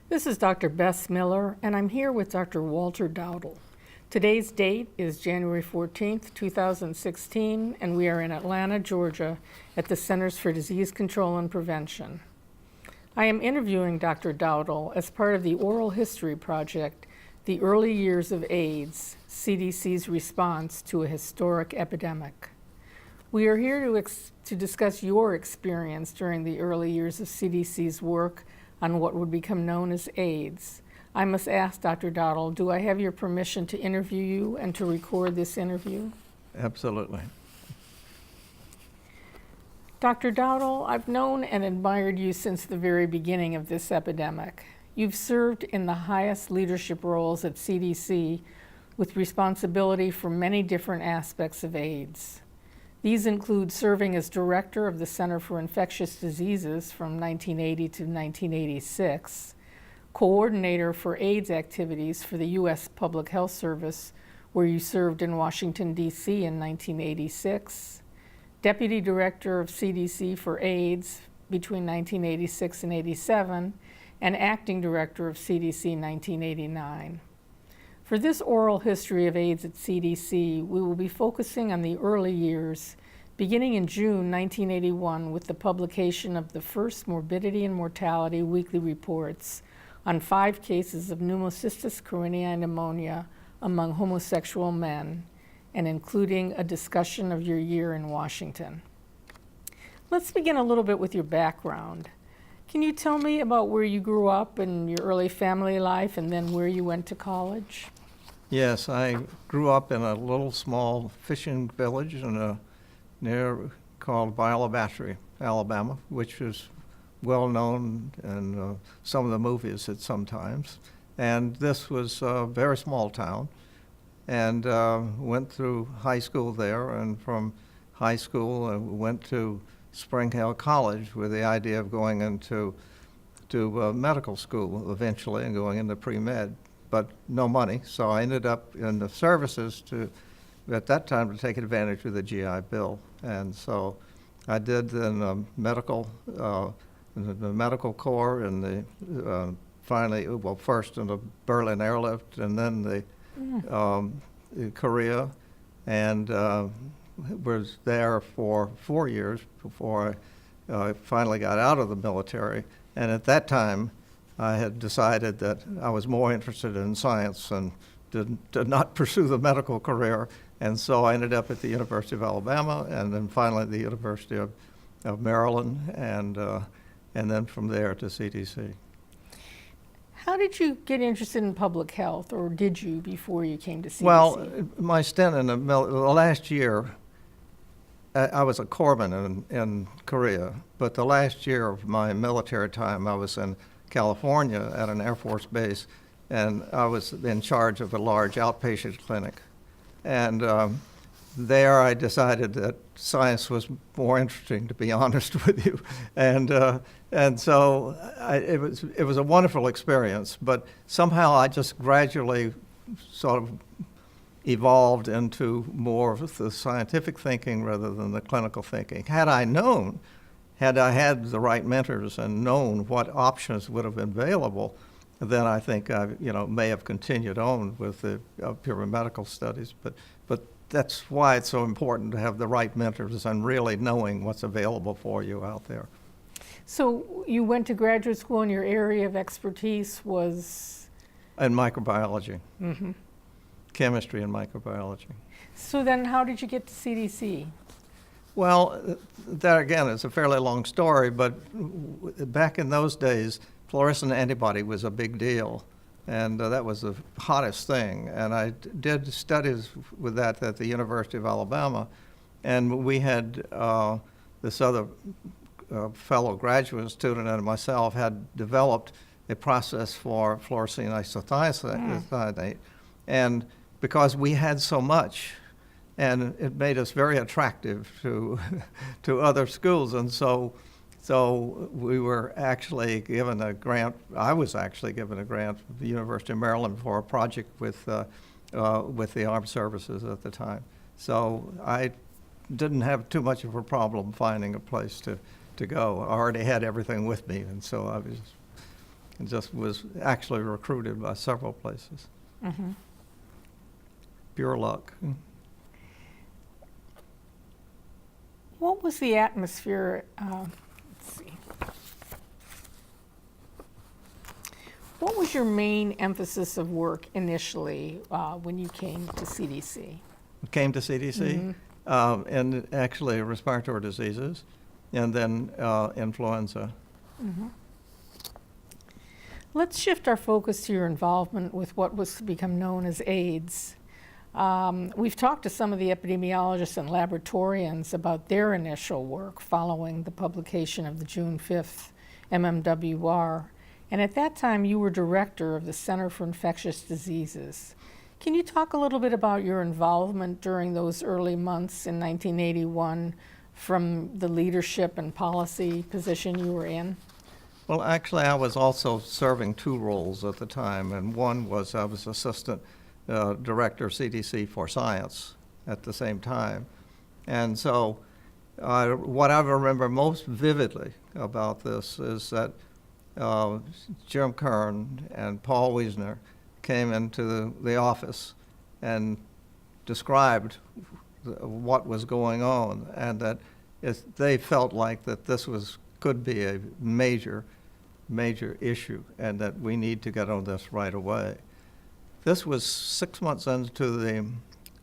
This is Dr. Bess Miller, and I'm here with Dr. Walter Dowdle. Today's date is January 14th, 2016, and we are in Atlanta, Georgia, at the Centers for Disease Control and Prevention. I am interviewing Dr. Dowdle as part of the Oral History Project, The Early Years of AIDS, CDC's Response to a Historic Epidemic. We are here to discuss your experience during the early years of CDC's work on what would become known as AIDS. I must ask Dr. Dowdle, do I have your permission to interview you and to record this interview? Absolutely. Dr. Dowdle, I've known and admired you since the very beginning of this epidemic. You've served in the highest leadership roles at CDC with responsibility for many different aspects of AIDS. These include serving as director of the Center for Infectious Diseases from 1980 to 1986, coordinator for AIDS activities for the U.S. Public Health Service, where you served in Washington, D.C. in 1986, deputy director of CDC for AIDS between 1986 and 87, and acting director of CDC in 1989. For this oral history of AIDS at CDC, we will be focusing on the early years, beginning in June 1981 with the publication of the first morbidity and mortality weekly reports on 5 cases of pneumocystis carinii pneumonia among homosexual men, and including a discussion of your year in Washington. Let's begin a little bit with your background. Can you tell me about where you grew up and your early family life, and then where you went to college? Yes, I grew up in a little small fishing village near called Viola Battery, Alabama, which is well known in some of the movies at sometimes. And this was a very small town, and went through high school there, and from high school went to Spring Hill College with the idea of going into medical school eventually and going into pre-med, but no money. So I ended up in the services at that time, to take advantage of the GI Bill. And so I did in the medical corps, and first in the Berlin Airlift, and then the Korea, and was there for 4 years before I finally got out of the military. And at that time, I had decided that I was more interested in science and did not pursue the medical career. And so I ended up at the University of Alabama, and then finally the University of Maryland, and then from there to CDC. How did you get interested in public health, or did you before you came to CDC? Well, my stint in the last year, I was a corpsman in Korea, but the last year of my military time, I was in California at an Air Force base, and I was in charge of a large outpatient clinic. And there I decided that science was more interesting, to be honest with you. And so it was a wonderful experience, but somehow I just gradually sort of evolved into more of the scientific thinking rather than the clinical thinking. Had I had the right mentors and known what options would have been available, then I think I may have continued on with the pure medical studies. But that's why it's so important to have the right mentors and really knowing what's available for you out there. So you went to graduate school, and your area of expertise was? In microbiology. Mm-hmm. Chemistry and microbiology. So then how did you get to CDC? Well, that again is a fairly long story, but back in those days, fluorescent antibody was a big deal, and that was the hottest thing. And I did studies with that at the University of Alabama, and we had this other fellow graduate student and myself had developed a process for fluorescein isothiocyanate, and because we had so much, and it made us very attractive to other schools, and so we were actually given a grant. I was actually given a grant from the University of Maryland for a project with the armed services at the time. So I didn't have too much of a problem finding a place to go. I already had everything with me, and so I was and just was actually recruited by several places. Mm-hmm. Pure luck. What was the atmosphere? Let's see. What was your main emphasis of work initially when you came to CDC? Came to CDC, and actually respiratory diseases, and then influenza. Mm-hmm. Let's shift our focus to your involvement with what was to become known as AIDS. We've talked to some of the epidemiologists and laboratorians about their initial work following the publication of the June 5th MMWR. And at that time, you were director of the Center for Infectious Diseases. Can you talk a little bit about your involvement during those early months in 1981 from the leadership and policy position you were in? Well, actually, I was also serving two roles at the time, and one was I was assistant director of CDC for Science at the same time. And so what I remember most vividly about this is that Jim Kern and Paul Wiesner came into the office and described what was going on, and that they felt like that this could be a major issue, and that we need to get on this right away. This was 6 months into the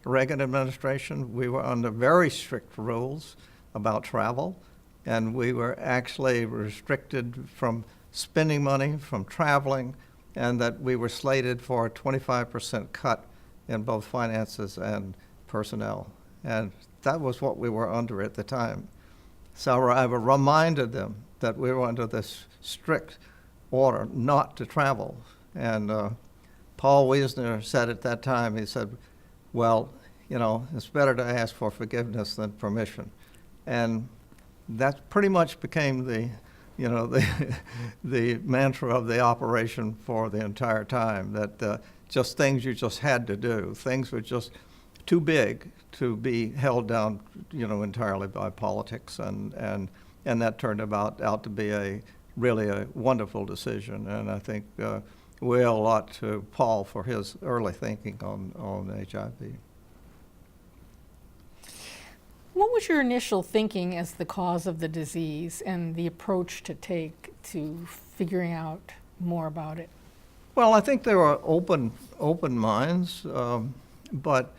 Reagan administration. We were under very strict rules about travel, and we were actually restricted from spending money, from traveling, and that we were slated for a 25% cut in both finances and personnel. And that was what we were under at the time. So I reminded them that we were under this strict order not to travel. And Paul Wiesner said at that time, he said, well, you know, it's better to ask for forgiveness than permission. And that pretty much became the mantra of the operation for the entire time, that just things you just had to do. Things were just too big to be held down, entirely by politics, and that turned out to be really a wonderful decision. And I think we owe a lot to Paul for his early thinking on HIV. What was your initial thinking as the cause of the disease and the approach to take to figuring out more about it? Well, I think there were open minds, but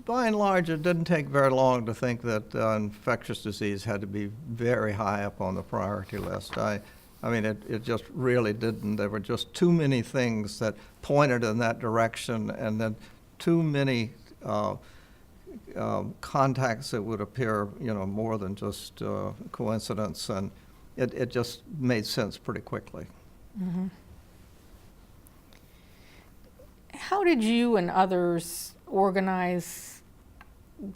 by and large, it didn't take very long to think that infectious disease had to be very high up on the priority list. I mean, it just really didn't. There were just too many things that pointed in that direction, and then too many contacts that would appear, more than just coincidence, and it just made sense pretty quickly. Mm-hmm. How did you and others organize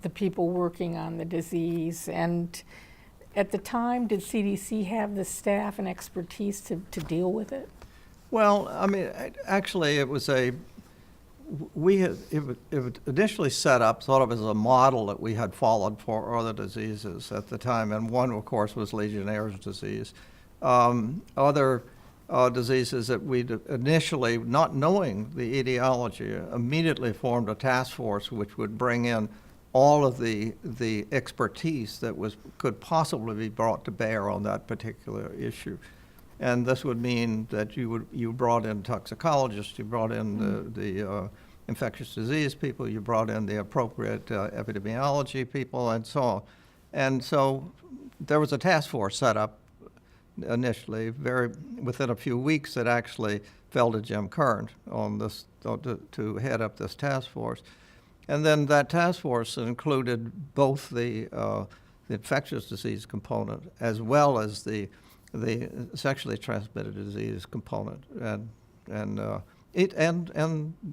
the people working on the disease? And at the time, did CDC have the staff and expertise to deal with it? Well, I mean, actually, it was it was initially set up sort of as a model that we had followed for other diseases at the time, and one, of course, was Legionnaire's disease. Other diseases that we initially, not knowing the etiology, immediately formed a task force which would bring in all of the expertise that could possibly be brought to bear on that particular issue. And this would mean that you brought in toxicologists, you brought in the infectious disease people, you brought in the appropriate epidemiology people, and so on. And so there was a task force set up initially. Within a few weeks, it actually fell to Jim Kern on this to head up this task force. And then that task force included both the infectious disease component as well as the sexually transmitted disease component, and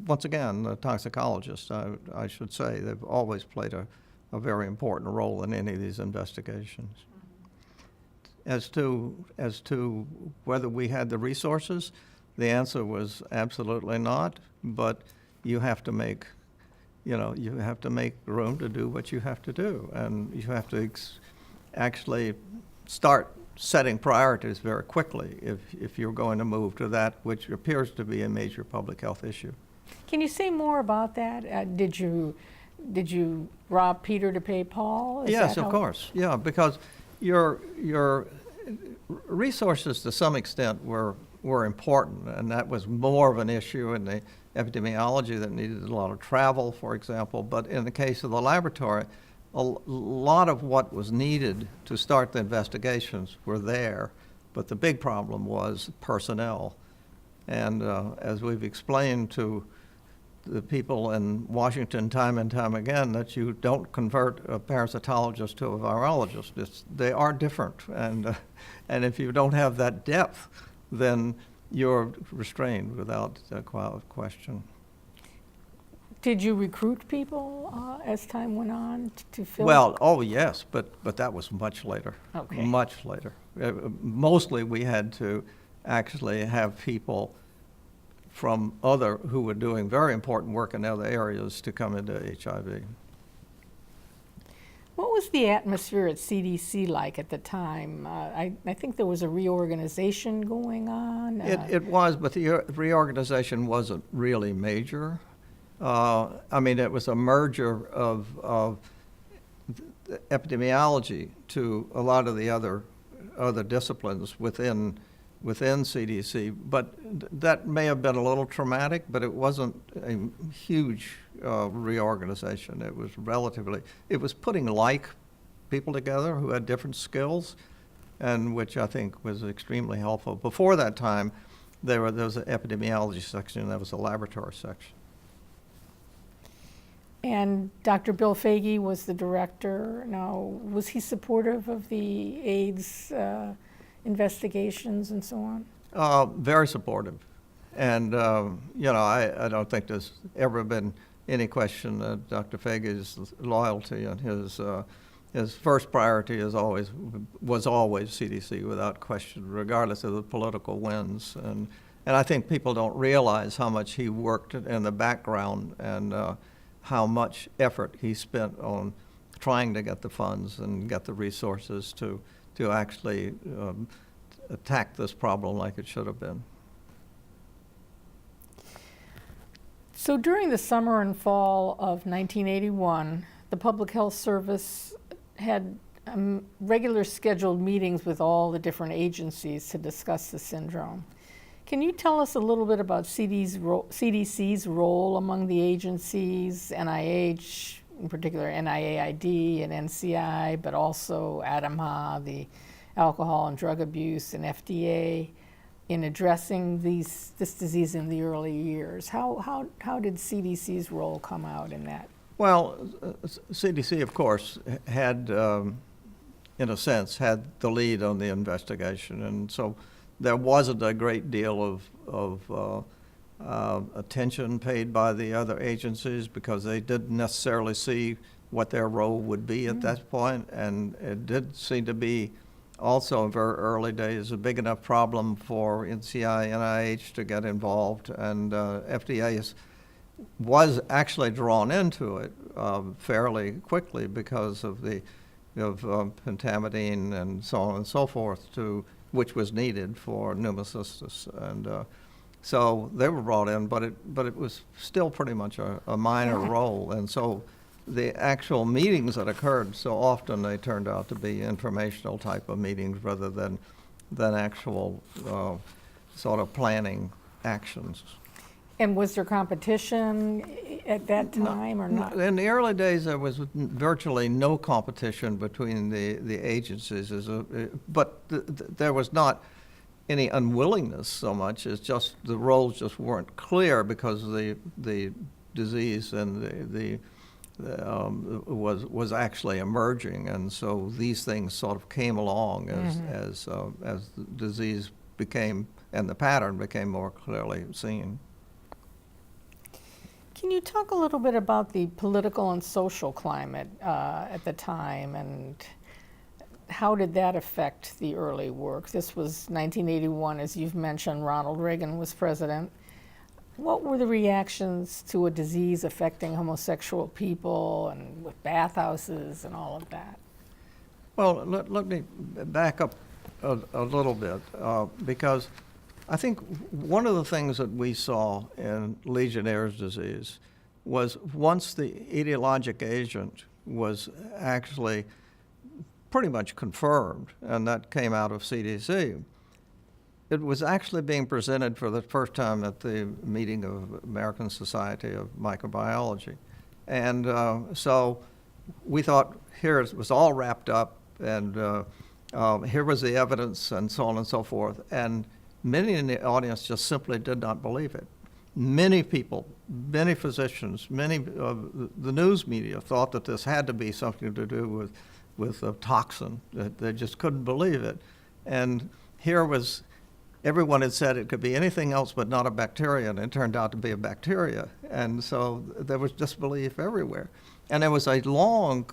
once again, the toxicologists, I should say, they've always played a very important role in any of these investigations. As to whether we had the resources, the answer was absolutely not. But you have to make room to do what you have to do, and you have to actually start setting priorities very quickly if you're going to move to that, which appears to be a major public health issue. Can you say more about that? Did you rob Peter to pay Paul? Yes, of course. Yeah, because your resources to some extent were important, and that was more of an issue in the epidemiology that needed a lot of travel, for example. But in the case of the laboratory, a lot of what was needed to start the investigations were there, but the big problem was personnel. And as we've explained to the people in Washington time and time again, that you don't convert a parasitologist to a virologist. They are different, and if you don't have that depth, then you're restrained without question. Did you recruit people as time went on to fill? Well, oh yes, but that was much later. Okay. Much later. Mostly we had to actually have people from who were doing very important work in other areas to come into HIV. What was the atmosphere at CDC like at the time? I think there was a reorganization going on. It was, but the reorganization wasn't really major. I mean, it was a merger of epidemiology to a lot of the other disciplines within CDC, but that may have been a little traumatic, but it wasn't a huge reorganization. It was putting like people together who had different skills, and which I think was extremely helpful. Before that time, there was an epidemiology section and there was a laboratory section. And Dr. Bill Foege was the director. Now, was he supportive of the AIDS investigations and so on? Very supportive. And, I don't think there's ever been any question that Dr. Foege's loyalty and his first priority was always CDC without question, regardless of the political winds. And I think people don't realize how much he worked in the background and how much effort he spent on trying to get the funds and get the resources to actually attack this problem like it should have been. So during the summer and fall of 1981, the Public Health Service had regular scheduled meetings with all the different agencies to discuss the syndrome. Can you tell us a little bit about CDC's role among the agencies, NIH, in particular NIAID and NCI, but also ADAMHA, the Alcohol and Drug Abuse, and FDA, in addressing this disease in the early years? How did CDC's role come out in that? Well, CDC, of course, had, in a sense, had the lead on the investigation, and so there wasn't a great deal of attention paid by the other agencies because they didn't necessarily see what their role would be at that point, and it did seem to be also in very early days a big enough problem for NCI, NIH to get involved, and FDA was actually drawn into it fairly quickly because of pentamidine and so on and so forth, which was needed for pneumocystis, and so they were brought in, but it was still pretty much a minor role, and so the actual meetings that occurred, so often they turned out to be informational type of meetings rather than actual sort of planning actions. And was there competition at that time or not? In the early days, there was virtually no competition between the agencies, but there was not any unwillingness so much as just the roles just weren't clear because the disease and was actually emerging, and so these things sort of came along as the disease became and the pattern became more clearly seen. Can you talk a little bit about the political and social climate at the time, and how did that affect the early work? This was 1981, as you've mentioned. Ronald Reagan was president. What were the reactions to a disease affecting homosexual people and with bathhouses and all of that? Well, let me back up a little bit, because I think one of the things that we saw in Legionnaire's disease was once the etiologic agent was actually pretty much confirmed, and that came out of CDC, it was actually being presented for the first time at the meeting of American Society of Microbiology. And so we thought here it was all wrapped up, and here was the evidence, and so on and so forth. And many in the audience just simply did not believe it. Many people, many physicians, many of the news media thought that this had to be something to do with a toxin, that they just couldn't believe it. And here was, everyone had said it could be anything else but not a bacteria, and it turned out to be a bacteria. And so there was disbelief everywhere. And there was a long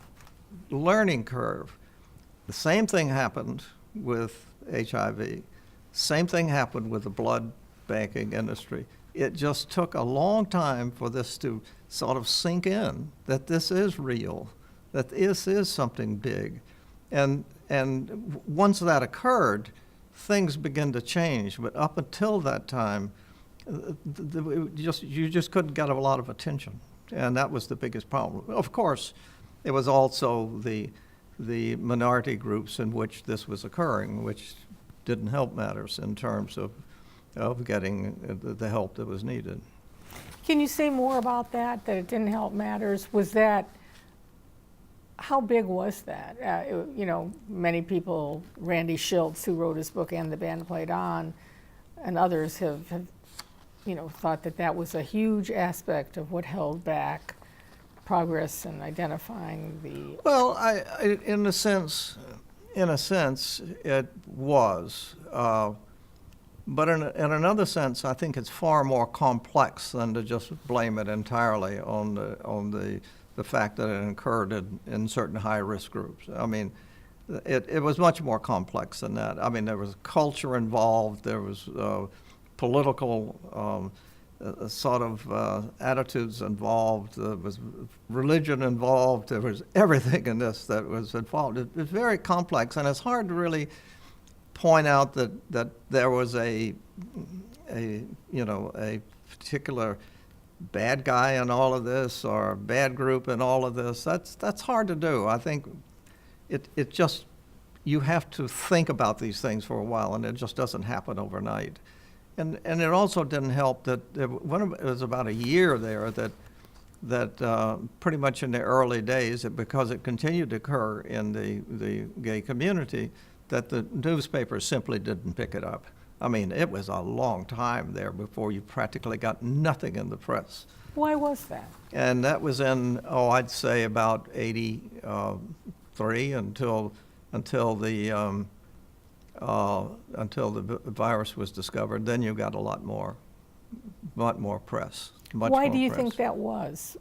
learning curve. The same thing happened with HIV. Same thing happened with the blood banking industry. It just took a long time for this to sort of sink in, that this is real, that this is something big. And once that occurred, things began to change. But up until that time, you just couldn't get a lot of attention. And that was the biggest problem. Of course, it was also the minority groups in which this was occurring, which didn't help matters in terms of getting the help that was needed. Can you say more about that it didn't help matters? Was that, how big was that? Many people, Randy Schiltz, who wrote his book And the Band Played On, and others have thought that was a huge aspect of what held back progress in identifying the... Well, in a sense, it was. But in another sense, I think it's far more complex than to just blame it entirely on the fact that it occurred in certain high-risk groups. I mean, it was much more complex than that. I mean, there was culture involved, there was political sort of attitudes involved, there was religion involved, there was everything in this that was involved. It was very complex, and it's hard to really point out that there was a particular bad guy in all of this or a bad group in all of this. That's hard to do. I think it just, you have to think about these things for a while, and it just doesn't happen overnight. And it also didn't help that it was about a year there that pretty much in the early days, because it continued to occur in the gay community, that the newspapers simply didn't pick it up. I mean, it was a long time there before you practically got nothing in the press. Why was that? And that was in, I'd say about 83 until the virus was discovered. Then you got a lot more press. Why do you think that was?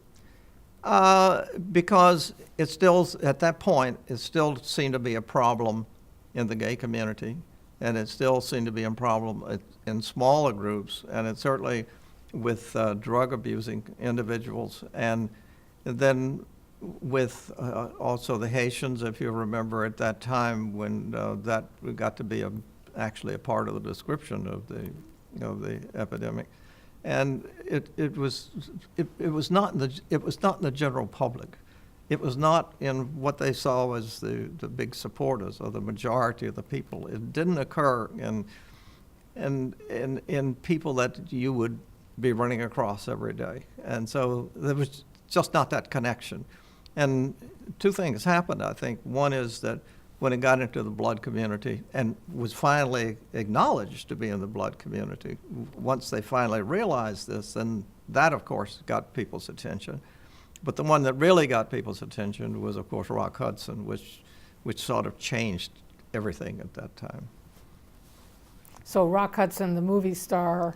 Because it still, at that point, it still seemed to be a problem in the gay community, and it still seemed to be a problem in smaller groups, and it certainly with drug-abusing individuals, and then with also the Haitians, if you remember at that time when that got to be actually a part of the description of the epidemic, and it was not in the general public. It was not in what they saw as the big supporters or the majority of the people. It didn't occur in people that you would be running across every day. And so there was just not that connection. And two things happened, I think. One is that when it got into the blood community and was finally acknowledged to be in the blood community, once they finally realized this, then that, of course, got people's attention. But the one that really got people's attention was, of course, Rock Hudson, which sort of changed everything at that time. So Rock Hudson, the movie star,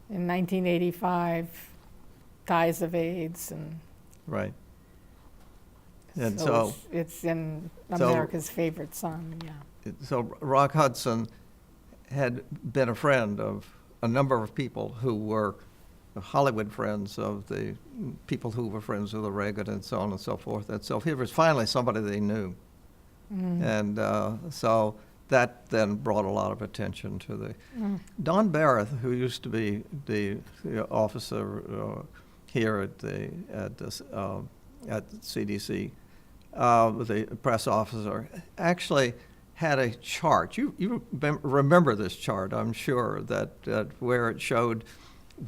in 1985, dies of AIDS, and right. And so it's in America's favorite son. Yeah. So Rock Hudson had been a friend of a number of people who were Hollywood friends of the people who were friends with Reagan and so on and so forth. And so he was finally somebody they knew. Mm. And so that then brought a lot of attention to the. Don Barrett, who used to be the officer here at CDC, the press officer, actually had a chart. You remember this chart, I'm sure, that where it showed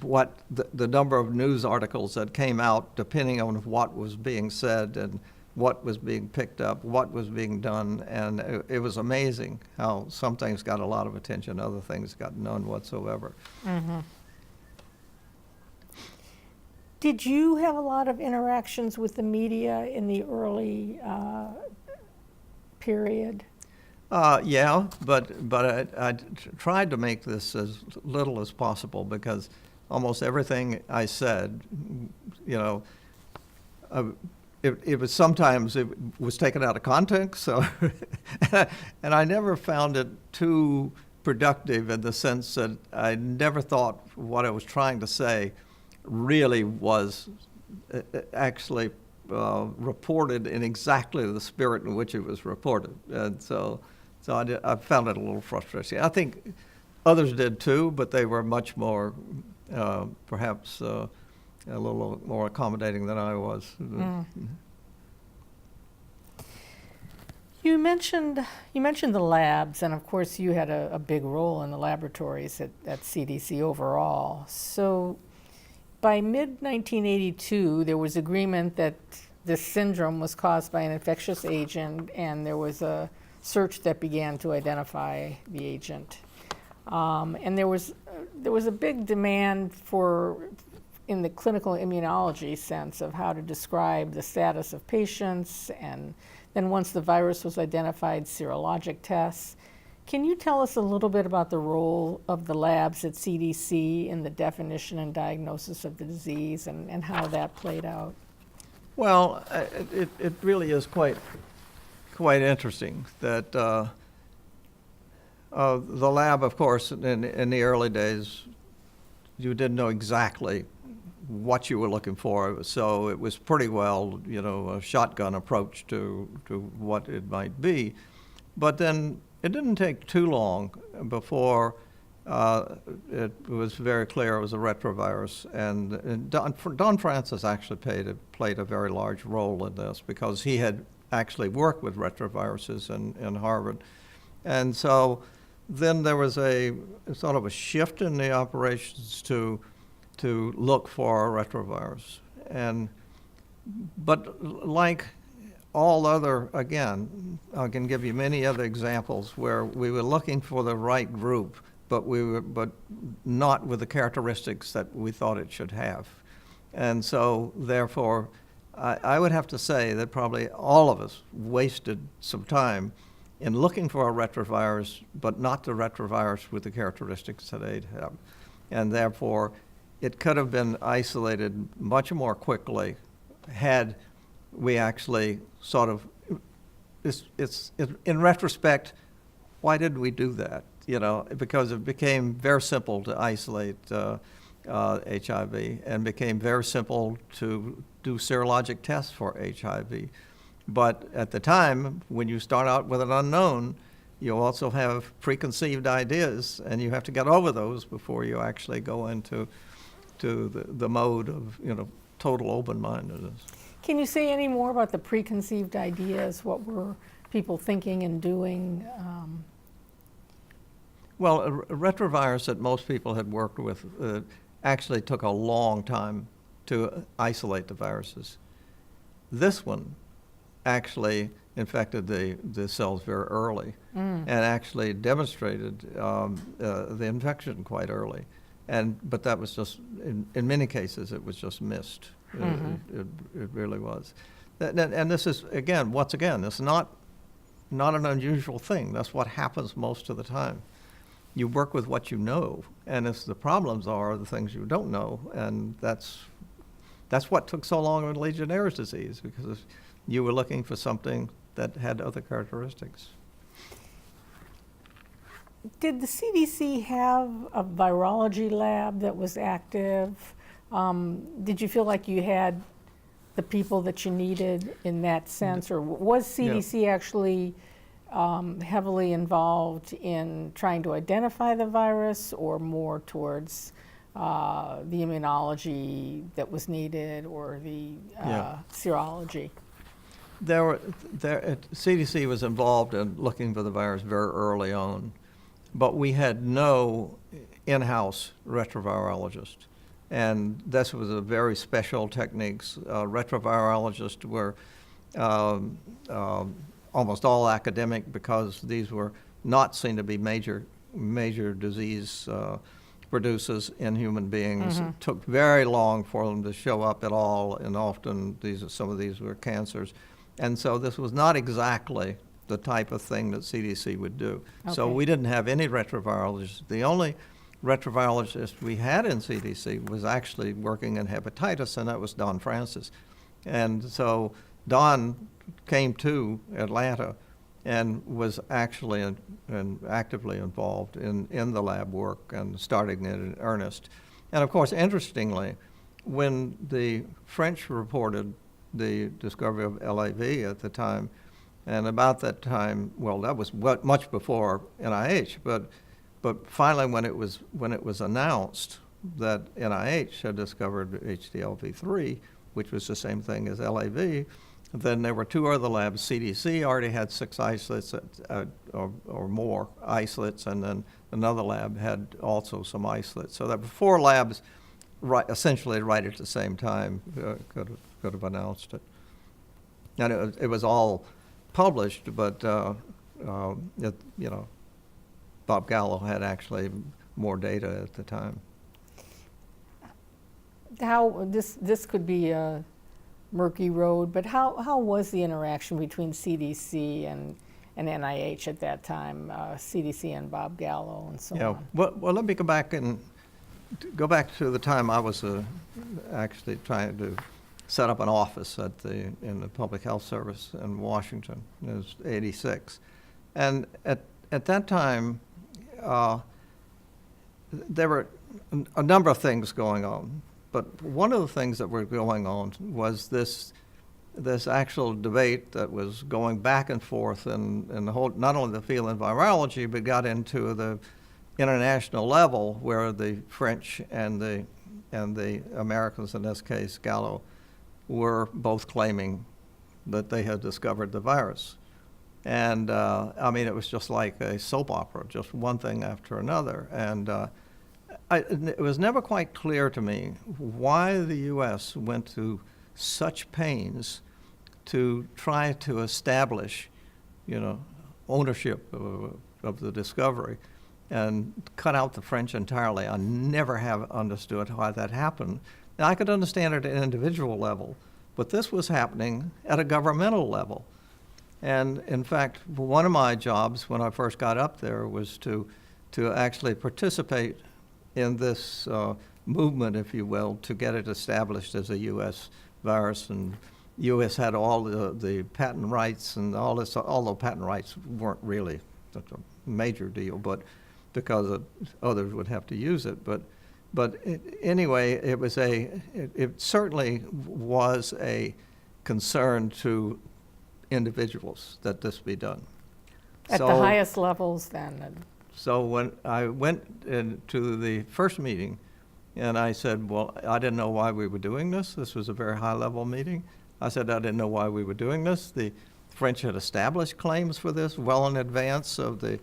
what the number of news articles that came out depending on what was being said and what was being picked up, what was being done, and it was amazing how some things got a lot of attention, other things got none whatsoever. Mm-hmm. Did you have a lot of interactions with the media in the early period? Yeah, but I tried to make this as little as possible because almost everything I said, it was sometimes it was taken out of context. So, and I never found it too productive in the sense that I never thought what I was trying to say really was actually reported in exactly the spirit in which it was reported. And so I found it a little frustrating. I think others did too, but they were much more, perhaps a little more accommodating than I was. Mm. You mentioned the labs, and of course you had a big role in the laboratories at CDC overall. So by mid-1982, there was agreement that this syndrome was caused by an infectious agent, and there was a search that began to identify the agent. And there was a big demand in the clinical immunology sense of how to describe the status of patients, and then once the virus was identified, serologic tests. Can you tell us a little bit about the role of the labs at CDC in the definition and diagnosis of the disease and how that played out? Well, it really is quite interesting that the lab, of course, in the early days, you didn't know exactly what you were looking for, so it was pretty well, a shotgun approach to what it might be. But then it didn't take too long before it was very clear it was a retrovirus, and Don Francis actually played a very large role in this because he had actually worked with retroviruses in Harvard. And so then there was a sort of a shift in the operations to look for a retrovirus. But like all other, again, I can give you many other examples where we were looking for the right group, but not with the characteristics that we thought it should have. And so therefore, I would have to say that probably all of us wasted some time in looking for a retrovirus, but not the retrovirus with the characteristics that they'd have. And therefore, it could have been isolated much more quickly had we actually sort of, in retrospect, why did we do that? Because it became very simple to isolate HIV, and became very simple to do serologic tests for HIV. But at the time, when you start out with an unknown, you also have preconceived ideas, and you have to get over those before you actually go into the mode of total open-mindedness. Can you say any more about the preconceived ideas? What were people thinking and doing? Well, a retrovirus that most people had worked with actually took a long time to isolate the viruses. This one actually infected the cells very early and actually demonstrated the infection quite early. But that was just, in many cases, it was just missed. Mm-hmm. It really was. And this is, once again, this is not an unusual thing. That's what happens most of the time. You work with what you know, and if the problems are the things you don't know, and that's what took so long with Legionnaire's disease, because you were looking for something that had other characteristics. Did the CDC have a virology lab that was active? Did you feel like you had the people that you needed in that sense, or was CDC actually heavily involved in trying to identify the virus, or more towards the immunology that was needed, or the serology? CDC was involved in looking for the virus very early on, but we had no in-house retrovirologist. And this was a very special techniques. Retrovirologists were almost all academic, because these were not seen to be major disease producers in human beings. It took very long for them to show up at all, and often some of these were cancers. And so this was not exactly the type of thing that CDC would do. Okay. So we didn't have any retrovirologists. The only retrovirologist we had in CDC was actually working in hepatitis, and that was Don Francis. And so Don came to Atlanta and was actually actively involved in the lab work and starting it in earnest. And of course, interestingly, when the French reported the discovery of LAV at the time, and about that time, well, that was much before NIH, but finally when it was announced that NIH had discovered HDLV3, which was the same thing as LAV, then there were two other labs. CDC already had 6 isolates or more isolates, and then another lab had also some isolates. So that 4 labs essentially right at the same time could have announced it. And it was all published, but Bob Gallo had actually more data at the time. How this could be a murky road, but how was the interaction between CDC and NIH at that time, CDC and Bob Gallo and so on? Well, let me go back to the time I was actually trying to set up an office in the Public Health Service in Washington. It was '86, and at that time there were a number of things going on. But one of the things that were going on was this actual debate that was going back and forth in the whole, not only the field of virology, but got into the international level, where the French and the Americans, in this case Gallo, were both claiming that they had discovered the virus. And I mean, it was just like a soap opera, just one thing after another. And it was never quite clear to me why the U.S. went to such pains to try to establish, ownership of the discovery, and cut out the French entirely. I never have understood why that happened. Now, I could understand it at an individual level, but this was happening at a governmental level. And in fact, one of my jobs when I first got up there was to actually participate in this movement, if you will, to get it established as a U.S. virus. And U.S. had all the patent rights and all this, although patent rights weren't really such a major deal, but because others would have to use it. But anyway, it certainly was a concern to individuals that this be done. At the highest levels then? So when I went to the first meeting, and I said, well, I didn't know why we were doing this. This was a very high-level meeting. I said I didn't know why we were doing this. The French had established claims for this well in advance of the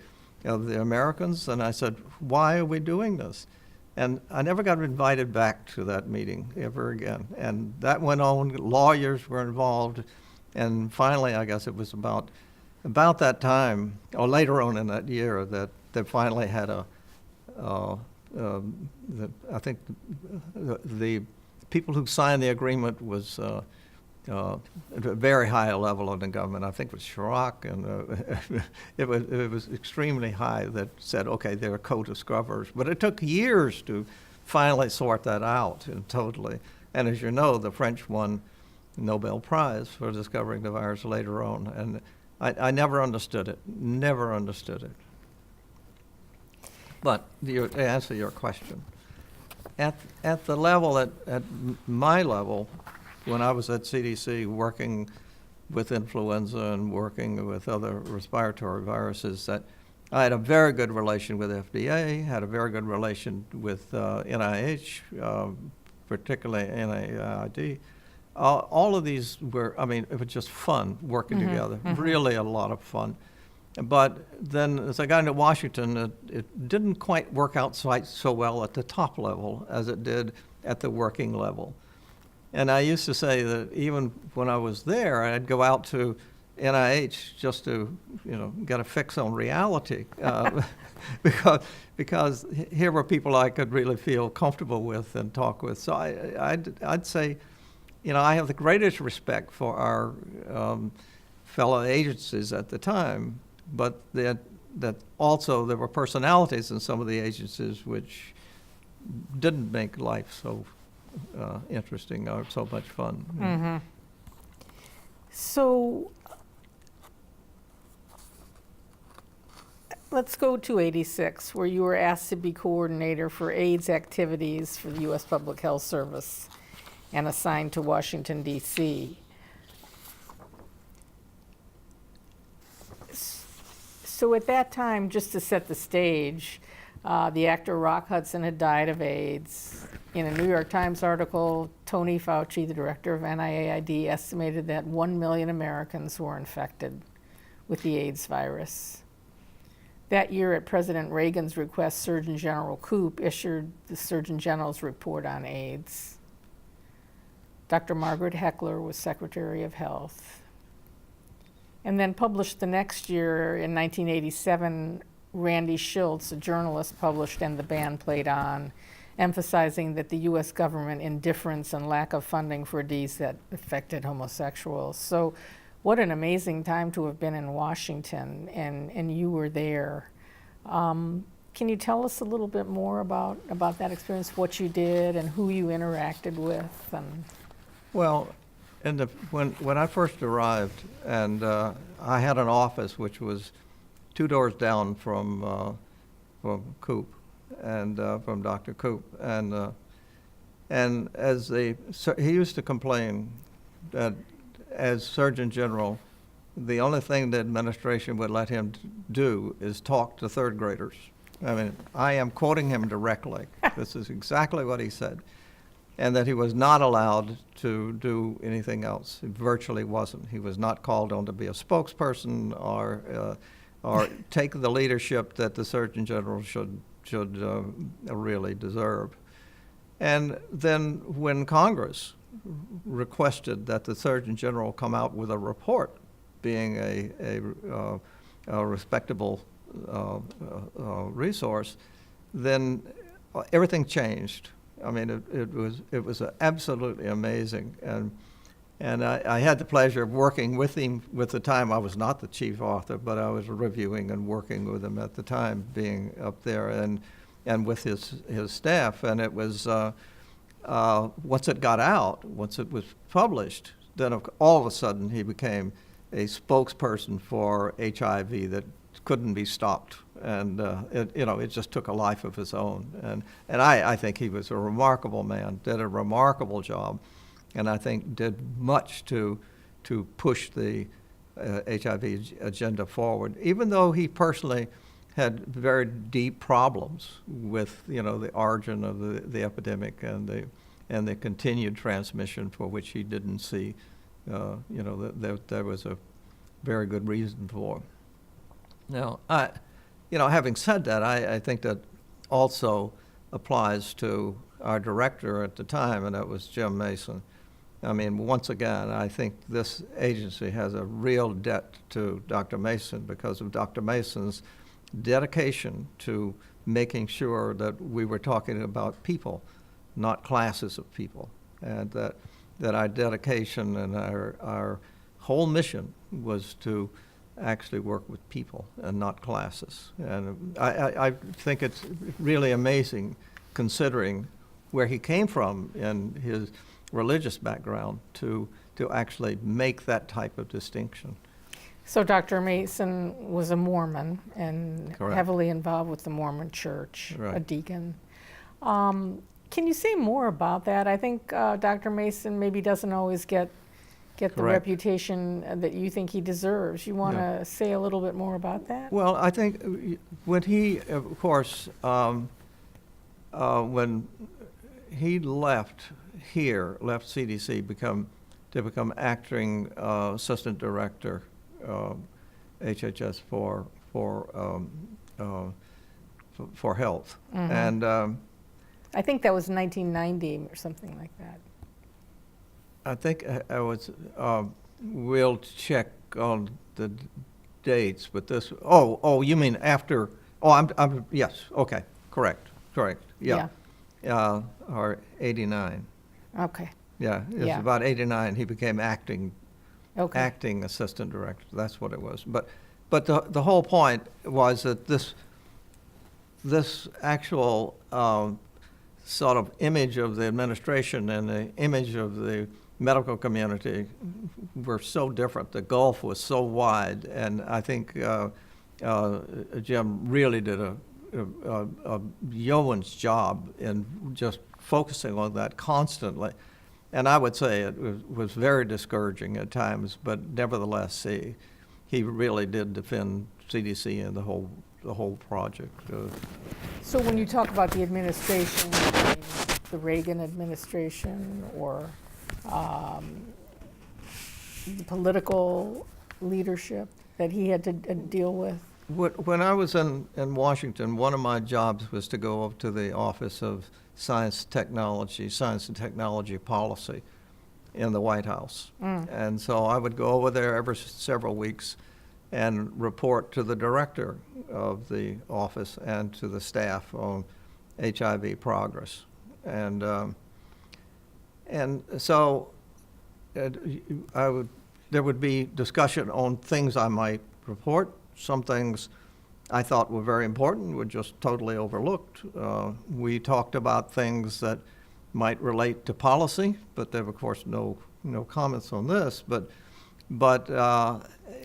Americans, and I said, why are we doing this? And I never got invited back to that meeting ever again. And that went on. Lawyers were involved, and finally, I guess it was about that time, or later on in that year, that they finally had I think the people who signed the agreement was at a very high level of the government. I think it was Chirac, and it was extremely high, that said, okay, they're co-discoverers. But it took years to finally sort that out totally. And as you know, the French won the Nobel Prize for discovering the virus later on. And I never understood it, never understood it. But to answer your question, at the level, at my level, when I was at CDC working with influenza and working with other respiratory viruses, that I had a very good relation with FDA, had a very good relation with NIH, particularly NIH. All of these were, I mean, it was just fun working together, really a lot of fun. But then as I got into Washington, it didn't quite work out so well at the top level as it did at the working level. And I used to say that even when I was there, I'd go out to NIH just to, get a fix on reality, because here were people I could really feel comfortable with and talk with. So I'd say, I have the greatest respect for our fellow agencies at the time, but that also there were personalities in some of the agencies which didn't make life so interesting or so much fun. Mm-hmm. So let's go to '86, where you were asked to be coordinator for AIDS activities for the U.S. Public Health Service and assigned to Washington, D.C. So at that time, just to set the stage, the actor Rock Hudson had died of AIDS. In a New York Times article, Tony Fauci, the director of NIAID, estimated that 1 million Americans were infected with the AIDS virus. That year, at President Reagan's request, Surgeon General Koop issued the Surgeon General's report on AIDS. Dr. Margaret Heckler was Secretary of Health. And then published the next year, in 1987, Randy Schultz, a journalist, published And the Band Played On, emphasizing that the U.S. government indifference and lack of funding for a disease that affected homosexuals. So what an amazing time to have been in Washington, and you were there. Can you tell us a little bit more about that experience, what you did and who you interacted with? Well, when I first arrived, and I had an office which was 2 doors down from Koop, and from Dr. Koop, and he used to complain that as Surgeon General, the only thing the administration would let him do is talk to third graders. I mean, I am quoting him directly. This is exactly what he said. And that he was not allowed to do anything else. He virtually wasn't. He was not called on to be a spokesperson or take the leadership that the Surgeon General should really deserve. And then when Congress requested that the Surgeon General come out with a report, being a respectable resource, then everything changed. I mean, it was absolutely amazing, and I had the pleasure of working with him. With the time, I was not the chief author, but I was reviewing and working with him at the time, being up there and with his staff. And it was once it got out, once it was published, then all of a sudden he became a spokesperson for HIV that couldn't be stopped. And it just took a life of its own. And I think he was a remarkable man, did a remarkable job, and I think did much to push the HIV agenda forward, even though he personally had very deep problems with the origin of the epidemic and the continued transmission, for which he didn't see that there was a very good reason for. Now, having said that, I think that also applies to our director at the time, and that was Jim Mason. I mean, once again, I think this agency has a real debt to Dr. Mason because of Dr. Mason's dedication to making sure that we were talking about people, not classes of people, and that our dedication and our whole mission was to actually work with people and not classes. And I think it's really amazing, considering where he came from in his religious background, to actually make that type of distinction. So Dr. Mason was a Mormon and Correct. Heavily involved with the Mormon Church, Right. a deacon. Can you say more about that? I think Dr. Mason maybe doesn't always get get the Correct. reputation that you think he deserves. You want to Yeah. say a little bit more about that? Well, I think when he, of course, when he left CDC, to become acting assistant director, HHS for health, and I think that was 1990 or something like that. I think I was. We'll check on the dates, but this. Oh, you mean after? Oh, I'm. Yes. Okay. Correct. Yeah. Or 89. Okay. Yeah. It was Yeah. about 89. He became acting Okay. assistant director. That's what it was. But the whole point was that this actual sort of image of the administration and the image of the medical community were so different. The gulf was so wide, and I think Jim really did a yeoman's job in just focusing on that constantly. And I would say it was very discouraging at times, but nevertheless, he really did defend CDC and the whole project. So when you talk about the administration, you mean the Reagan administration or the political leadership that he had to deal with? When I was in Washington, one of my jobs was to go up to the Office of Science and Technology Policy in the White House. And so I would go over there every several weeks and report to the director of the office and to the staff on HIV progress. And so there would be discussion on things I might report. Some things I thought were very important were just totally overlooked. We talked about things that might relate to policy, but there were, of course, no comments on this. But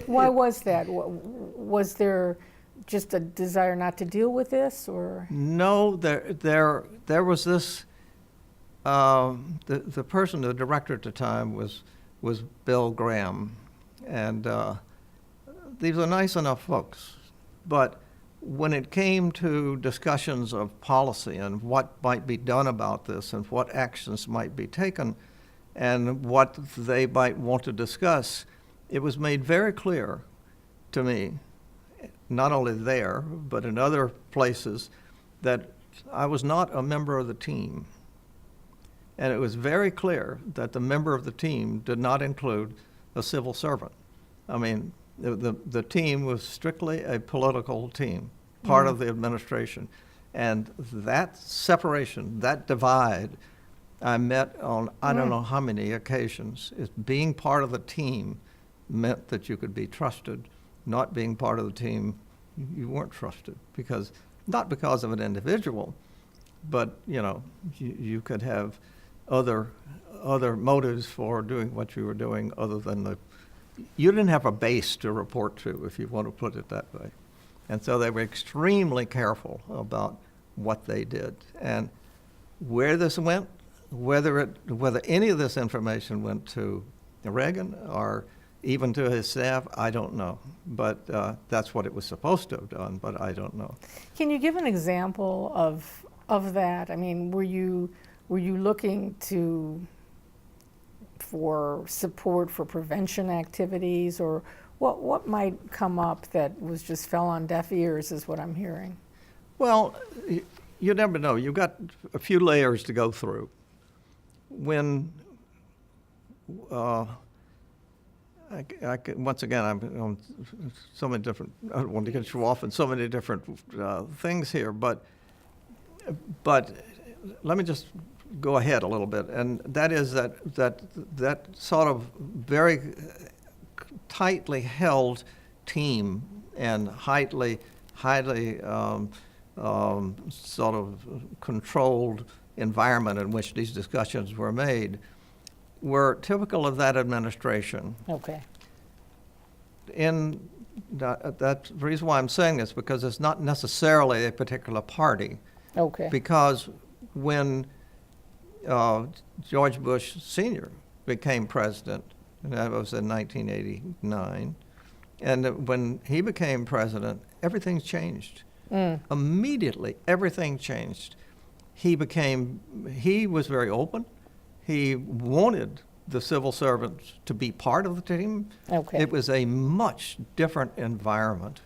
Why was that? Was there just a desire not to deal with this, or? No, there was this. The person, the director at the time, was Bill Graham, and these are nice enough folks, but when it came to discussions of policy and what might be done about this and what actions might be taken and what they might want to discuss, it was made very clear to me, not only there, but in other places, that I was not a member of the team. And it was very clear that the member of the team did not include a civil servant. I mean, the team was strictly a political team, part of the administration. And that separation, that divide, I met on I don't know how many occasions. Being part of the team meant that you could be trusted. Not being part of the team, you weren't trusted, not because of an individual, but you could have other motives for doing what you were doing other than you didn't have a base to report to, if you want to put it that way. And so they were extremely careful about what they did. And where this went, whether any of this information went to Reagan or even to his staff, I don't know. But that's what it was supposed to have done, but I don't know. Can you give an example of that? I mean, were you looking for support for prevention activities, or what might come up that just fell on deaf ears is what I'm hearing? Well, you never know. You've got a few layers to go through. When once again, I'm on so many different, I don't want to get you off on so many different things here, but let me just go ahead a little bit, and that is that sort of very tightly held team and highly sort of controlled environment in which these discussions were made were typical of that administration. Okay. That's the reason why I'm saying this, because it's not necessarily a particular party. Okay. Because when George Bush Sr. became president, and that was in 1989. And when he became president, everything changed. Immediately, everything changed. He was very open. He wanted the civil servants to be part of the team. Okay. It was a much different environment.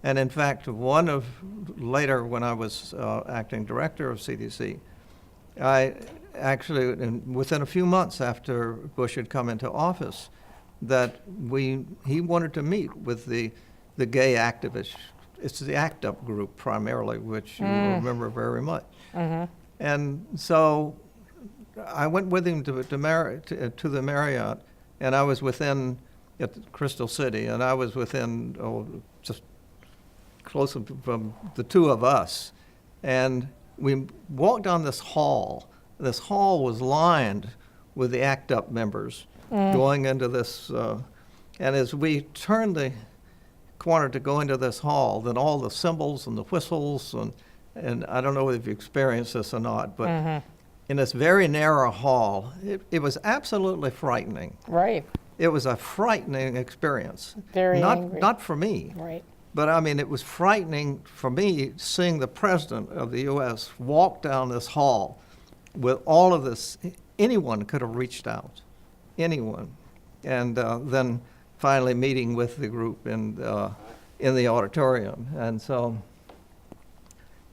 And in fact, later when I was acting director of CDC, I actually, within a few months after Bush had come into office, that he wanted to meet with the gay activists. It's the ACT UP group primarily, which you remember very much. And so I went with him to the Marriott, and I was within, at Crystal City, and I was within, just close from the two of us. And we walked down this hall. This hall was lined with the ACT UP members going into this, and as we turned the corner to go into this hall, then all the cymbals and the whistles, and I don't know if you experienced this or not, but in this very narrow hall, it was absolutely frightening. Right. It was a frightening experience. Very angry. Not for me. Right. But I mean, it was frightening for me seeing the president of the U.S. walk down this hall with all of this. Anyone could have reached out, anyone. And then finally meeting with the group in the auditorium. And so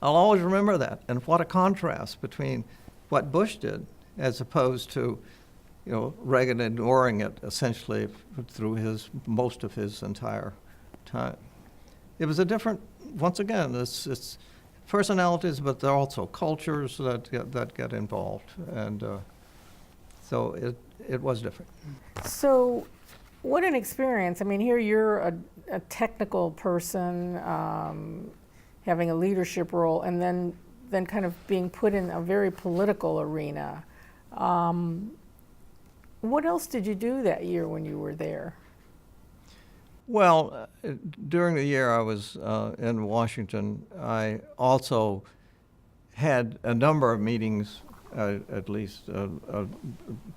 I'll always remember that. And what a contrast between what Bush did as opposed to, Reagan ignoring it essentially through most of his entire time. It was a different, once again, it's personalities, but there are also cultures that get involved, and so it was different. So, what an experience! I mean, here you're a technical person, having a leadership role, and then kind of being put in a very political arena. What else did you do that year when you were there? Well, during the year I was in Washington, I also had a number of meetings, at least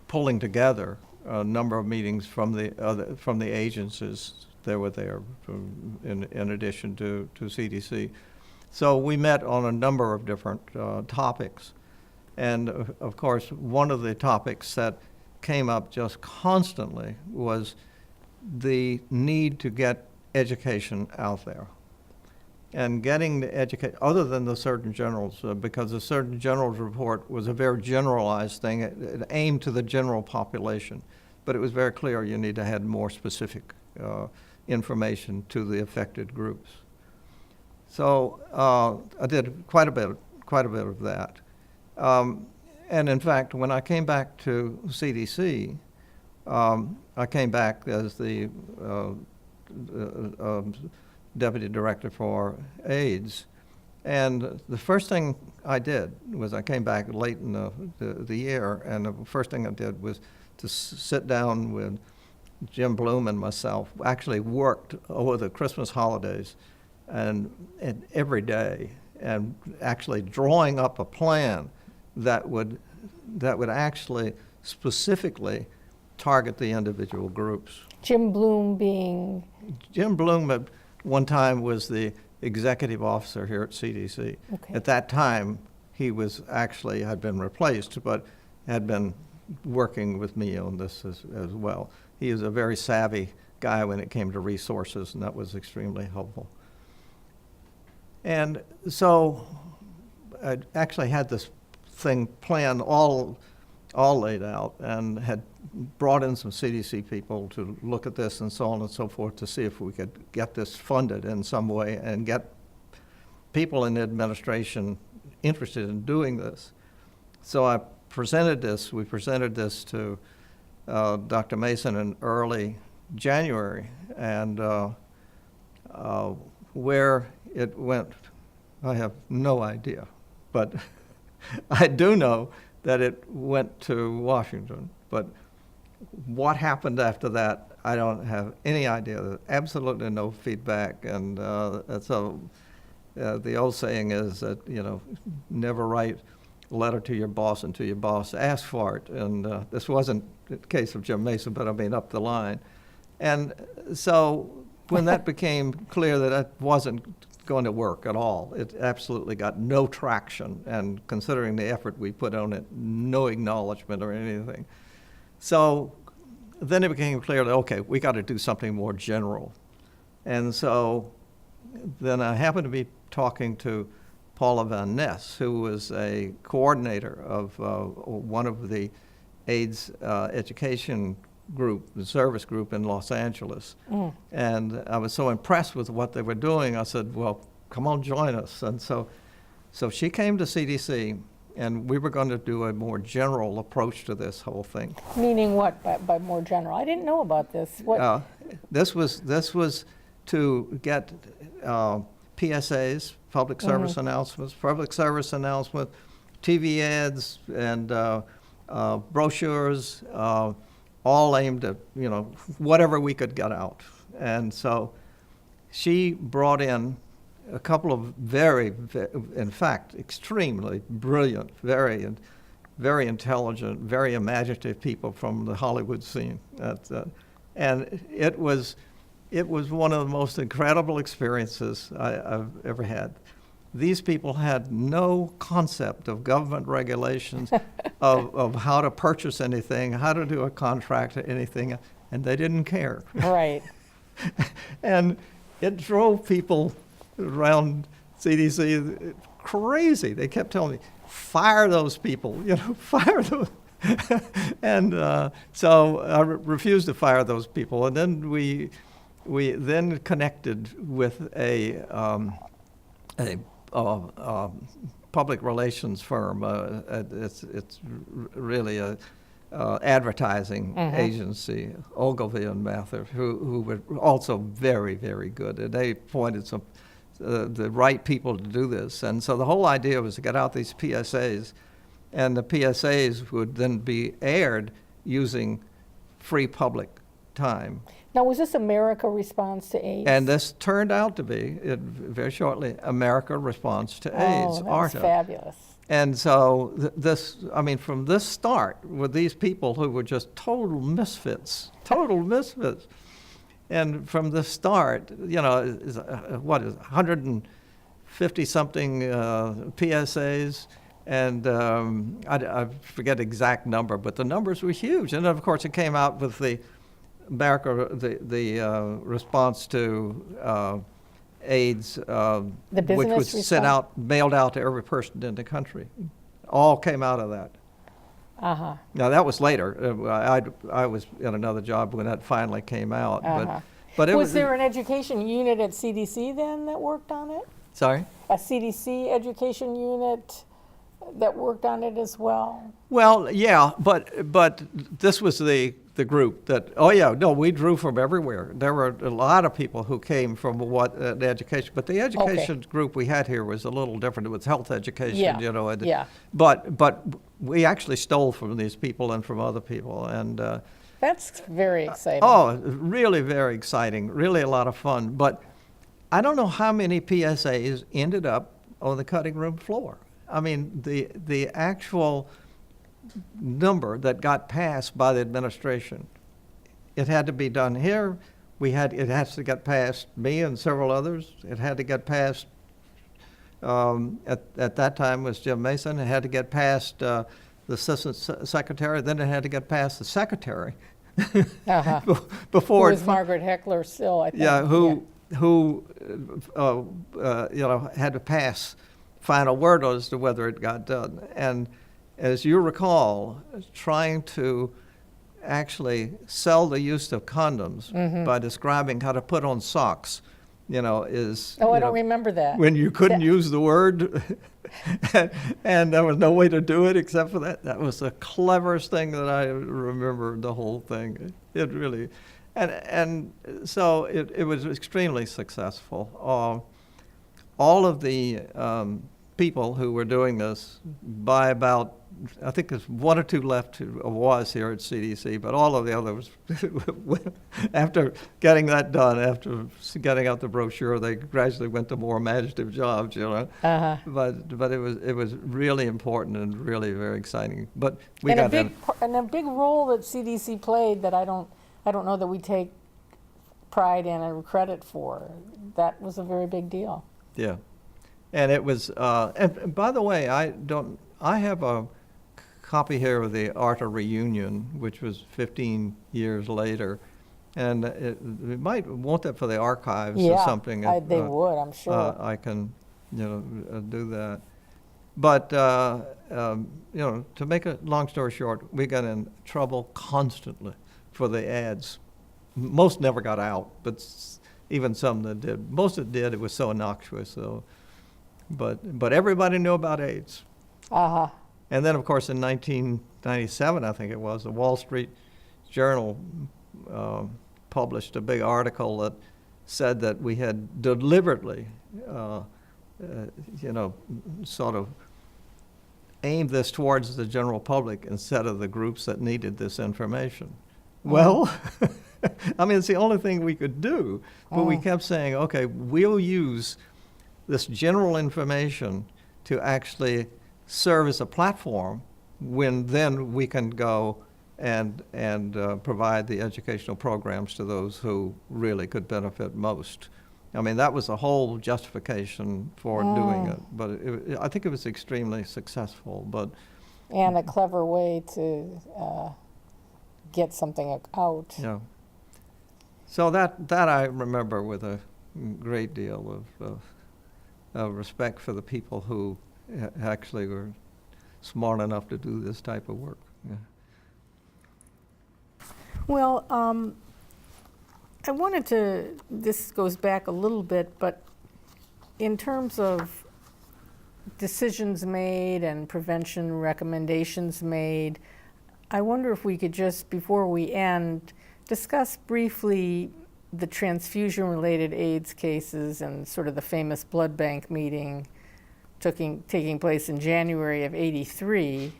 pulling together a number of meetings from the agencies that were there, in addition to CDC. So we met on a number of different topics, and of course, one of the topics that came up just constantly was the need to get education out there. And getting the education, other than the Surgeon General's, because the Surgeon General's report was a very generalized thing. It aimed to the general population, but it was very clear you need to have more specific information to the affected groups. So I did quite a bit of that. And in fact, when I came back to CDC, I came back as the deputy director for AIDS, and the first thing I did was I came back late in the year, and the first thing I did was to sit down with Jim Bloom and myself. Actually worked over the Christmas holidays and every day, and actually drawing up a plan that would actually specifically target the individual groups. Jim Bloom being? Jim Bloom at one time was the executive officer here at CDC. Okay. At that time, he had been replaced, but had been working with me on this as well. He is a very savvy guy when it came to resources, and that was extremely helpful. And so I actually had this thing planned, all laid out, and had brought in some CDC people to look at this and so on and so forth to see if we could get this funded in some way and get people in the administration interested in doing this. So we presented this to Dr. Mason in early January, and where it went, I have no idea, but I do know that it went to Washington. But what happened after that, I don't have any idea. Absolutely no feedback, and so the old saying is that never write letter to your boss, and to your boss asked for it. And this wasn't the case of Jim Mason, but I mean up the line. And so when that became clear that it wasn't going to work at all, it absolutely got no traction. And considering the effort we put on it, no acknowledgement or anything. So then it became clear that, okay, we got to do something more general. And so then I happened to be talking to Paula Van Ness, who was a coordinator of one of the AIDS education group, the service group in Los Angeles. And I was so impressed with what they were doing, I said, well, come on, join us. And so she came to CDC, and we were going to do a more general approach to this whole thing. Meaning what by more general? I didn't know about this. What? This was to get PSAs, public service announcements, TV ads, and brochures, all aimed at, whatever we could get out. And so she brought in a couple of in fact, extremely brilliant, very intelligent, very imaginative people from the Hollywood scene. And it was one of the most incredible experiences I've ever had. These people had no concept of government regulations, of how to purchase anything, how to do a contract or anything, and they didn't care. Right. And it drove people around CDC crazy. They kept telling me, fire those people, fire those. And so I refused to fire those people. And then we then connected with a public relations firm. It's really a advertising agency, Ogilvy and Mather, who were also very, very good. And they appointed the right people to do this. And so the whole idea was to get out these PSAs, and the PSAs would then be aired using free public time. Now, was this America Response to AIDS? And this turned out to be, very shortly, America Response to AIDS, that's fabulous. And so from this start, with these people who were just total misfits, and from the start, what is 150-something PSAs, and I forget the exact number, but the numbers were huge. And of course, it came out with the response to AIDS, which was mailed out to every person in the country. All came out of that. Now that was later. I was in another job when that finally came out. But was there an education unit at CDC then that worked on it? Sorry? A CDC education unit that worked on it as well? Well, yeah, but this was the group that, we drew from everywhere. There were a lot of people who came from the education, but the education group we had here was a little different. It was health education, But we actually stole from these people and from other people, and that's very exciting. Really very exciting, really a lot of fun. But I don't know how many PSAs ended up on the cutting room floor. I mean, the actual number that got passed by the administration, it had to be done here. It has to get past me and several others. It had to get past, at that time was Jim Mason. It had to get past the assistant secretary. Then it had to get past the secretary. Before it was Margaret Heckler still, I think. Yeah, who had to pass final word as to whether it got done. And as you recall, trying to actually sell the use of condoms by describing how to put on socks, is... I don't remember that. When you couldn't use the word, and there was no way to do it except for that. That was the cleverest thing that I remember, the whole thing. It really... And so it was extremely successful. All of the people who were doing this by about, I think there's one or two left who was here at CDC, but all of the others, after getting that done, after getting out the brochure, they gradually went to more imaginative jobs, Uh-huh. But it was really important and really very exciting. But we And got a big role that CDC played that I don't know that we take pride in or credit for. That was a very big deal. Yeah, and it was. And by the way, I have a copy here of the Art of Reunion, which was 15 years later, and we might want that for the archives or something. They would, I'm sure. I can, do that. But to make a long story short, we got in trouble constantly for the ads. Most never got out, but even some that did. Most that did, it was so innocuous. So, but everybody knew about AIDS. Uh-huh. And then, of course, in 1997, I think it was, the Wall Street Journal published a big article that said that we had deliberately, sort of aimed this towards the general public instead of the groups that needed this information. Well, I mean, it's the only thing we could do, but we kept saying, okay, we'll use this general information to actually serve as a platform when then we can go and provide the educational programs to those who really could benefit most. I mean, that was the whole justification for doing it, but I think it was extremely successful. And a clever way to get something out. Yeah. So that I remember with a great deal of respect for the people who actually were smart enough to do this type of work. Yeah. Well, I wanted to, this goes back a little bit, but in terms of decisions made and prevention recommendations made, I wonder if we could just, before we end, discuss briefly the transfusion-related AIDS cases and sort of the famous blood bank meeting taking place in January of '83,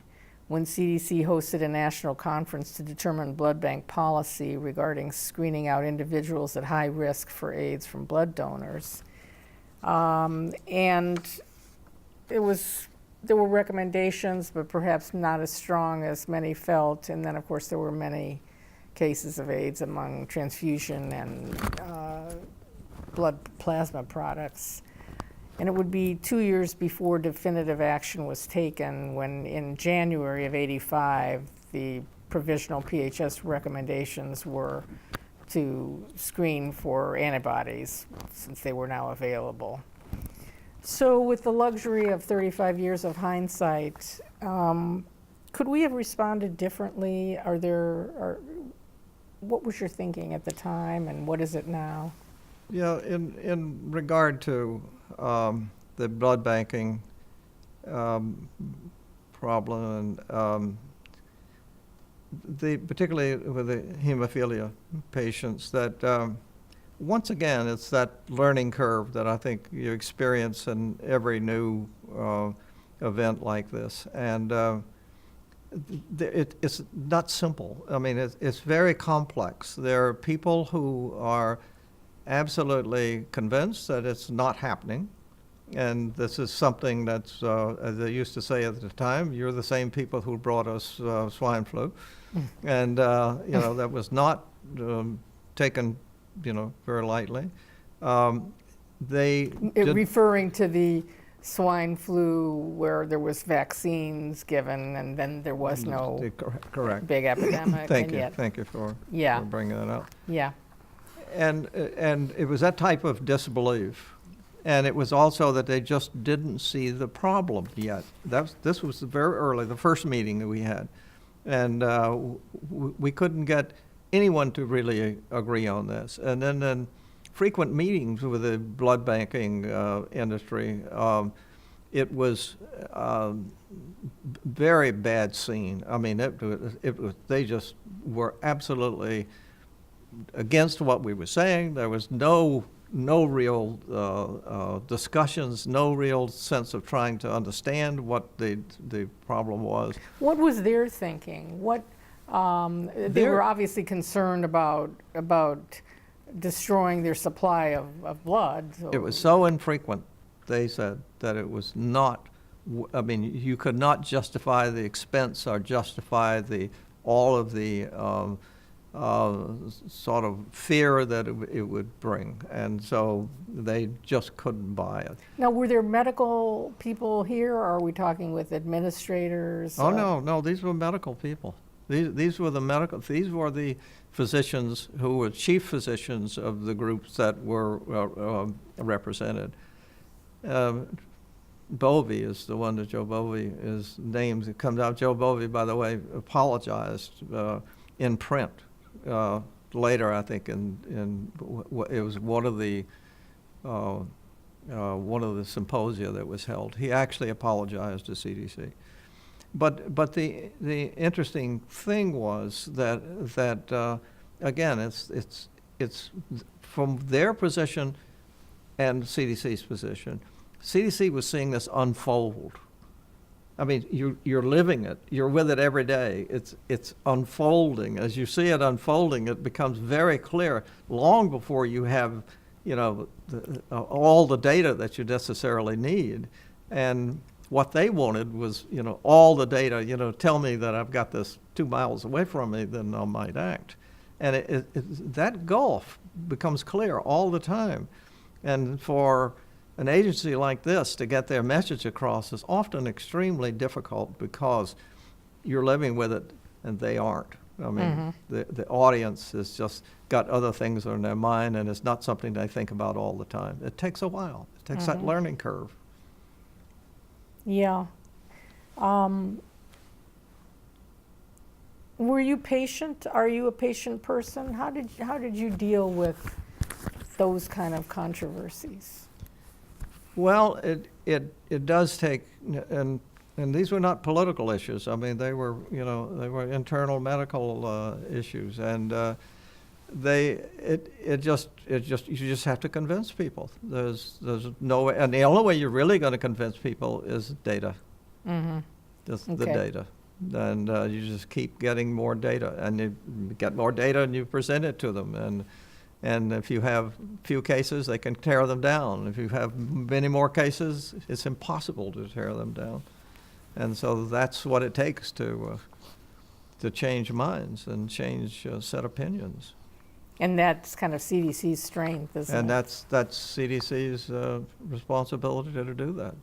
when CDC hosted a national conference to determine blood bank policy regarding screening out individuals at high risk for AIDS from blood donors. And there were recommendations, but perhaps not as strong as many felt. And then, of course, there were many cases of AIDS among transfusion and blood plasma products. And it would be 2 years before definitive action was taken when, in January of '85, the provisional PHS recommendations were to screen for antibodies, since they were now available. So with the luxury of 35 years of hindsight, could we have responded differently? What was your thinking at the time, and what is it now? Yeah, in regard to the blood banking problem, and particularly with the hemophilia patients, that once again, it's that learning curve that I think you experience in every new event like this. And it's not simple. I mean, it's very complex. There are people who are absolutely convinced that it's not happening. And this is something that's, as they used to say at the time, you're the same people who brought us swine flu. And, that was not taken, very lightly. Referring to the swine flu where there was vaccines given and then there was no correct. big epidemic. Thank you for bringing that up. Yeah. And it was that type of disbelief. And it was also that they just didn't see the problem yet. This was very early, the first meeting that we had. And we couldn't get anyone to really agree on this. And then in frequent meetings with the blood banking industry, it was very bad scene. I mean, they just were absolutely against what we were saying. There was no no real discussions, no real sense of trying to understand what the problem was. What was their thinking? What they Their- were obviously concerned about destroying their supply of blood. So It was so infrequent, they said, that it was not, I mean, you could not justify the expense or justify all of the sort of fear that it would bring. And so they just couldn't buy it. Now, were there medical people here, or are we talking with administrators? Oh, no, these were medical people. These were the physicians who were chief physicians of the groups that were represented. Bovey is the one that Joe Bovey is named. It comes out. Joe Bovey, by the way, apologized in print later. I think it was one of the symposia that was held. He actually apologized to CDC. But the interesting thing was that again, it's from their position and CDC's position. CDC was seeing this unfold. I mean, you're living it. You're with it every day. It's unfolding. As you see it unfolding, it becomes very clear long before you have, all the data that you necessarily need. And what they wanted was, all the data, tell me that I've got this 2 miles away from me, then I might act. And that gulf becomes clear all the time. And for an agency like this to get their message across is often extremely difficult because you're living with it and they aren't. I mean, the audience has just got other things on their mind, and it's not something they think about all the time. It takes a while. It takes that learning curve. Yeah. Were you patient? Are you a patient person? How did you deal with those kind of controversies? Well, it does take, and these were not political issues. I mean, they were internal medical issues, and you just have to convince people. There's no way, and the only way you're really going to convince people is data. Just the data, and you just keep getting more data, and you get more data, and you present it to them, and if you have few cases, they can tear them down. If you have many more cases, it's impossible to tear them down. And so that's what it takes to change minds and change set opinions. And that's kind of CDC's strength, isn't it? And that's CDC's responsibility to do that.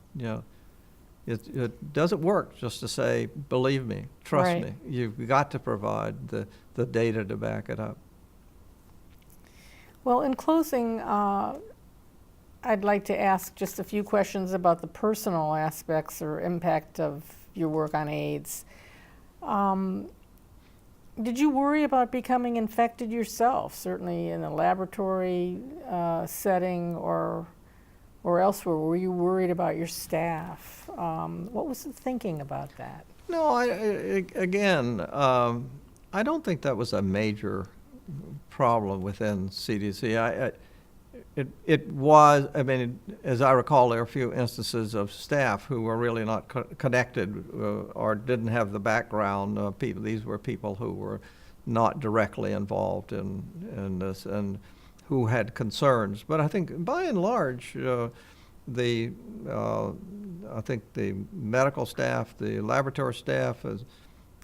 It doesn't work just to say, believe me, trust me. You've got to provide the data to back it up. Well, in closing, I'd like to ask just a few questions about the personal aspects or impact of your work on AIDS. Did you worry about becoming infected yourself, certainly in a laboratory setting or elsewhere? Were you worried about your staff? What was the thinking about that? No, I don't think that was a major problem within CDC. It was, I mean, as I recall, there are a few instances of staff who were really not connected or didn't have the background. These were people who were not directly involved in this and who had concerns. But I think by and large, I think the medical staff, the laboratory staff,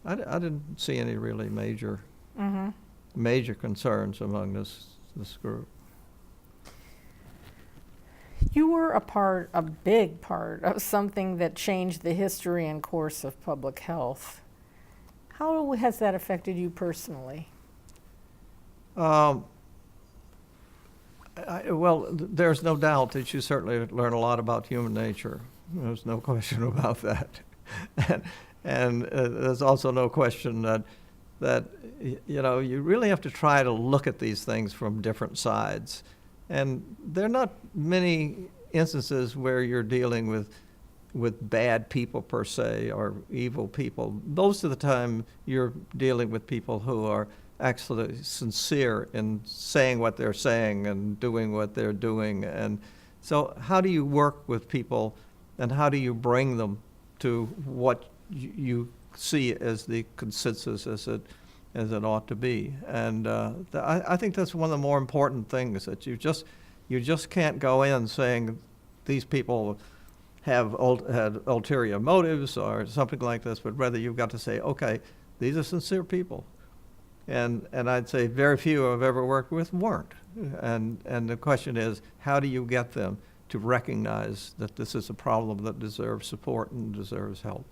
I didn't see any really major concerns among this group. You were a big part of something that changed the history and course of public health. How has that affected you personally? Well, there's no doubt that you certainly learn a lot about human nature. There's no question about that. and there's also no question that you really have to try to look at these things from different sides. And there are not many instances where you're dealing with bad people per se or evil people. Most of the time you're dealing with people who are actually sincere in saying what they're saying and doing what they're doing. And so how do you work with people, and how do you bring them to what you see as the consensus as it ought to be? And I think that's one of the more important things, that you just can't go in saying these people had ulterior motives or something like this, but rather you've got to say, okay, these are sincere people. And I'd say very few I've ever worked with weren't. And the question is, how do you get them to recognize that this is a problem that deserves support and deserves help?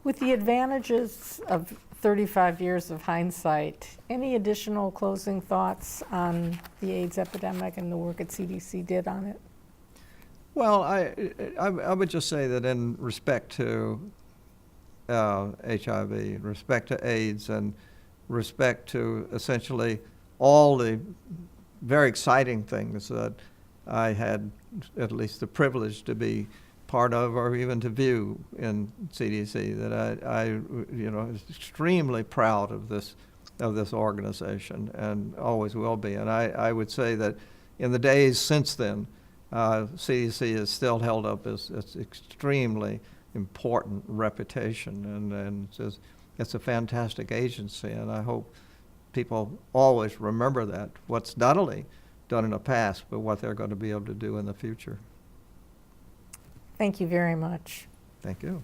With the advantages of 35 years of hindsight, any additional closing thoughts on the AIDS epidemic and the work at CDC did on it? Well, I would just say that in respect to HIV, respect to AIDS, and respect to essentially all the very exciting things that I had at least the privilege to be part of, or even to view in CDC, that I was extremely proud of this organization, and always will be. And I would say that in the days since then, CDC has still held up its extremely important reputation, and it's a fantastic agency, and I hope people always remember that, what's not only done in the past, but what they're going to be able to do in the future. Thank you very much. Thank you.